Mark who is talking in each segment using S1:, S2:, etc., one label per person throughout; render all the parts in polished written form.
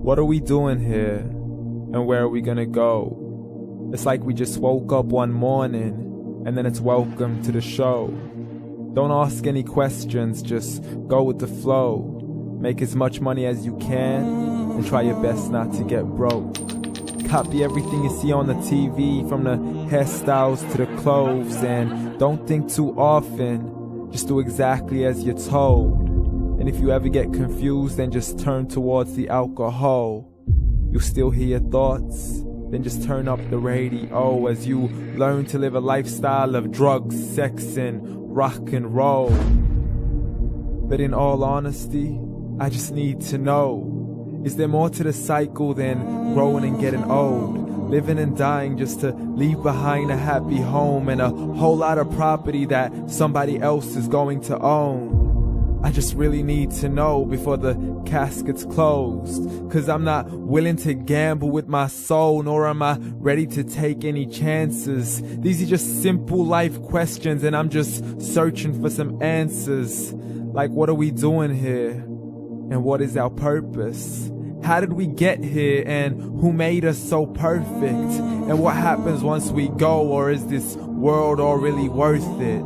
S1: What are we doing here? And where are we gonna go? It's like we just woke up one morning and then it's welcome to the show. Don't ask any questions, just go with the flow. Make as much money as you can and try your best not to get broke. Copy everything you see on the TV, from the hairstyles to the clothes, and don't think too often, just do exactly as you're told. And if you ever get confused, then just turn towards the alcohol. You'll still hear your thoughts, then just turn up the radio as you learn to live a lifestyle of drugs, sex, and rock and roll. But in all honesty, I just need to know, is there more to the cycle than growing and getting old? Living and dying just to leave behind a happy home and a whole lot of property that somebody else is going to own. I just really need to know before the casket's closed, 'cause I'm not willing to gamble with my soul, nor am I ready to take any chances. These are just simple life questions and I'm just searching for some answers. Like, what are we doing here? And what is our purpose? How did we get here, and who made us so perfect? And what happens once we go, or is this world all really worth it?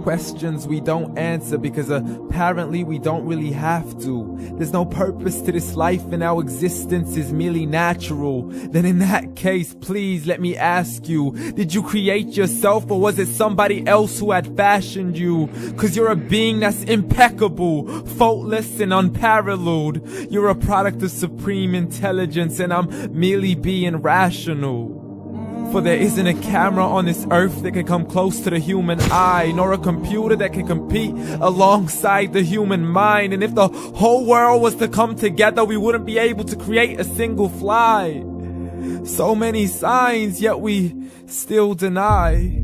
S1: Questions we don't answer because apparently we don't really have to. There's no purpose to this life and our existence is merely natural. Then in that case, please let me ask you, did you create yourself, or was it somebody else who had fashioned you? 'Cause you're a being that's impeccable, faultless and unparalleled. You're a product of supreme intelligence and I'm merely being rational. For there isn't a camera on this earth that can come close to the human eye, nor a computer that can compete alongside the human mind. And if the whole world was to come together, we wouldn't be able to create a single fly. So many signs, yet we still deny.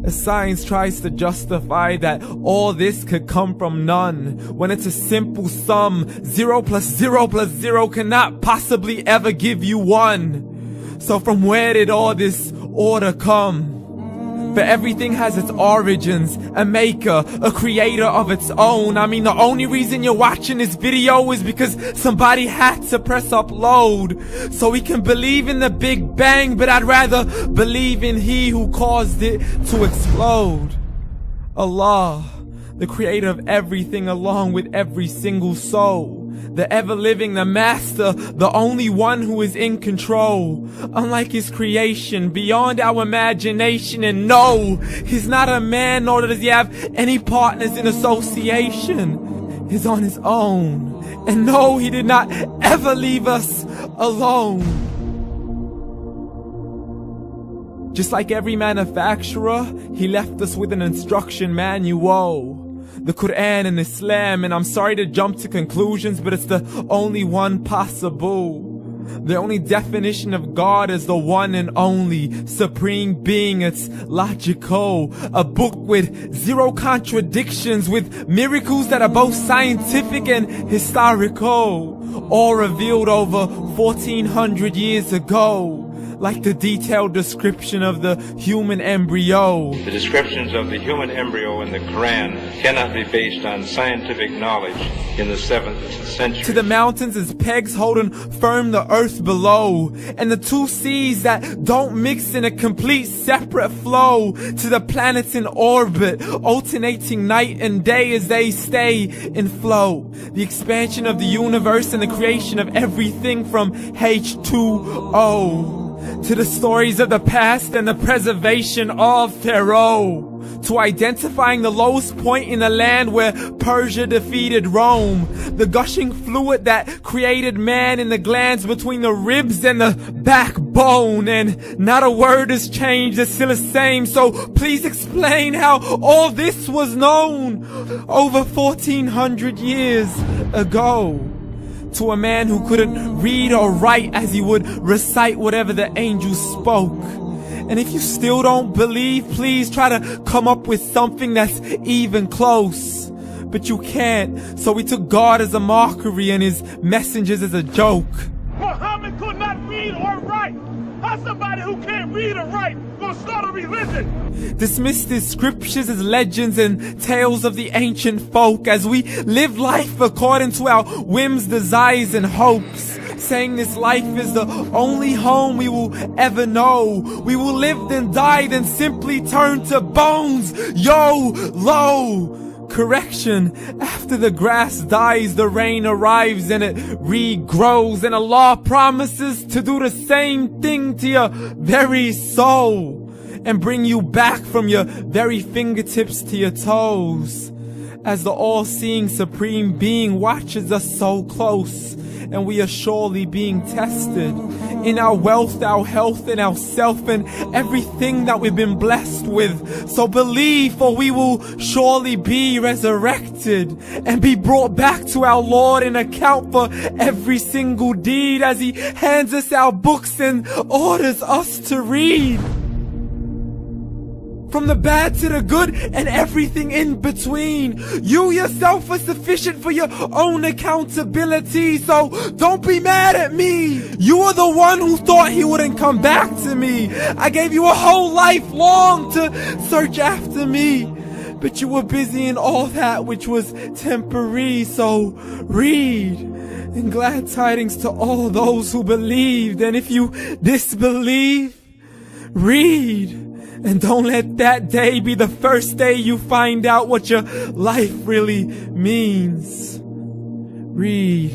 S1: As science tries to justify that all this could come from none, when it's a simple sum. 0 plus 0 plus 0 cannot possibly ever give you 1. So from where did all this order come? For everything has its origins, a maker, a creator of its own. I mean, the only reason you're watching this video is because somebody had to press upload. So we can believe in the Big Bang, but I'd rather believe in He who caused it to explode. Allah, the creator of everything along with every single soul. The ever-living, the master, the only one who is in control. Unlike his creation, beyond our imagination. And no, he's not a man, nor does he have any partners in association. He's on his own. And no, he did not ever leave us alone. Just like every manufacturer, he left us with an instruction manual. The Quran and Islam, and I'm sorry to jump to conclusions, but it's the only one possible. The only definition of God is the one and only supreme being. It's logical, a book with 0 contradictions, with miracles that are both scientific and historical, all revealed over 1400 years ago. Like the detailed description of the human embryo.
S2: The descriptions of the human embryo in the Quran cannot be based on scientific knowledge in the 7th century.
S1: To the mountains as pegs holding firm the earth below, and the 2 seas that don't mix in a complete separate flow. To the planets in orbit, alternating night and day as they stay in flow. The expansion of the universe and the creation of everything from H2O. To the stories of the past and the preservation of Pharaoh. To identifying the lowest point in the land where Persia defeated Rome. The gushing fluid that created man in the glands between the ribs and the backbone. And not a word has changed, it's still the same. So please explain how all this was known over 1400 years ago. To a man who couldn't read or write as he would recite whatever the angels spoke. And if you still don't believe, please try to come up with something that's even close. But you can't, so we took God as a mockery and his messengers as a joke.
S3: Muhammad could not read or write. How's somebody who can't read or write gonna start a religion?
S1: Dismiss the scriptures as legends and tales of the ancient folk as we live life according to our whims, desires, and hopes. Saying this life is the only home we will ever know. We will live then die then simply turn to bones. YOLO! Correction, after the grass dies, the rain arrives and it regrows, and Allah promises to do the same thing to your very soul and bring you back from your very fingertips to your toes, as the all-seeing supreme being watches us so close, and we are surely being tested in our wealth, our health, and our self, and everything that we've been blessed with. So believe, for we will surely be resurrected and be brought back to our Lord and account for every single deed as He hands us our books and orders us to read. From the bad to the good and everything in between. You yourself are sufficient for your own accountability, so don't be mad at me. You are the one who thought He wouldn't come back to me. I gave you a whole life long to search after me, but you were busy in all that which was temporary, so read. And glad tidings to all those who believed, and if you disbelieve, read. And don't let that day be the first day you find out what your life really means. Read.